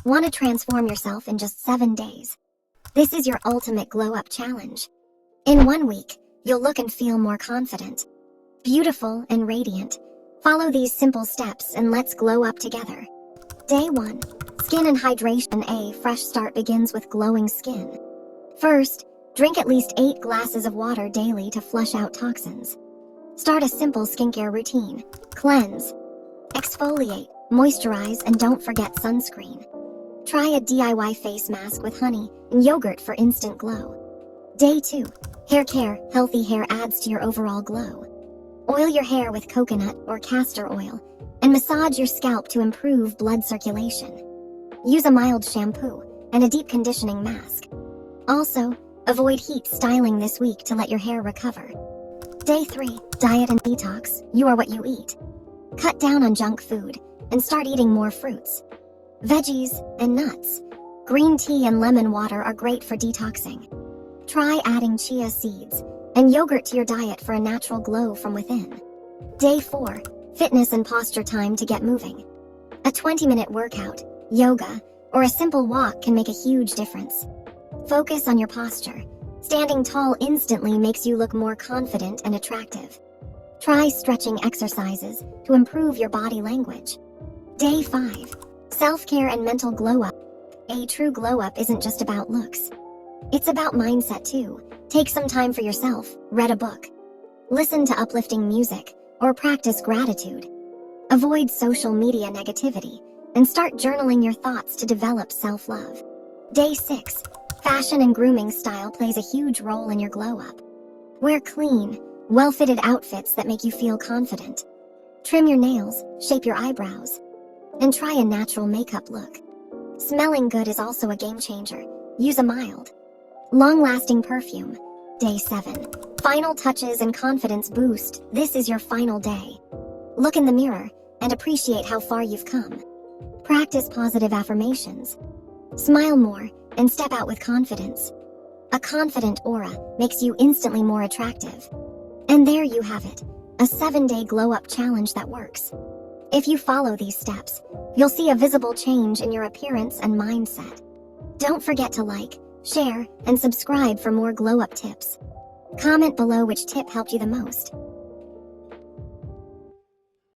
Want to transform yourself in just 7 days? This is your ultimate glow-up challenge. In 1 week, you'll look and feel more confident, beautiful, and radiant. Follow these simple steps and let's glow up together. Day 1. Skin and hydration. A fresh start begins with glowing skin. First, drink at least 8 glasses of water daily to flush out toxins. Start a simple skincare routine. Cleanse, exfoliate, moisturize, and don't forget sunscreen. Try a DIY face mask with honey and yogurt for instant glow. Day 2. Hair care. Healthy hair adds to your overall glow. Oil your hair with coconut or castor oil and massage your scalp to improve blood circulation. Use a mild shampoo and a deep conditioning mask. Also, avoid heat styling this week to let your hair recover. Day 3. Diet and detox. You are what you eat. Cut down on junk food and start eating more fruits, veggies, and nuts. Green tea and lemon water are great for detoxing. Try adding chia seeds and yogurt to your diet for a natural glow from within. Day 4. Fitness and posture. Time to get moving. A 20-minute workout, yoga, or a simple walk can make a huge difference. Focus on your posture. Standing tall instantly makes you look more confident and attractive. Try stretching exercises to improve your body language. Day 5. Self-care and mental glow-up. A true glow-up isn't just about looks. It's about mindset too. Take some time for yourself, read a book, listen to uplifting music, or practice gratitude. Avoid social media negativity and start journaling your thoughts to develop self-love. Day 6. Fashion and grooming. Style plays a huge role in your glow-up. Wear clean, well-fitted outfits that make you feel confident. Trim your nails, shape your eyebrows, and try a natural makeup look. Smelling good is also a game changer. Use a mild, long-lasting perfume. Day 7. Final touches and confidence boost. This is your final day. Look in the mirror and appreciate how far you've come. Practice positive affirmations. Smile more and step out with confidence. A confident aura makes you instantly more attractive. And there you have it, a 7-day glow-up challenge that works. If you follow these steps, you'll see a visible change in your appearance and mindset. Don't forget to like, share, and subscribe for more glow-up tips. Comment below which tip helped you the most.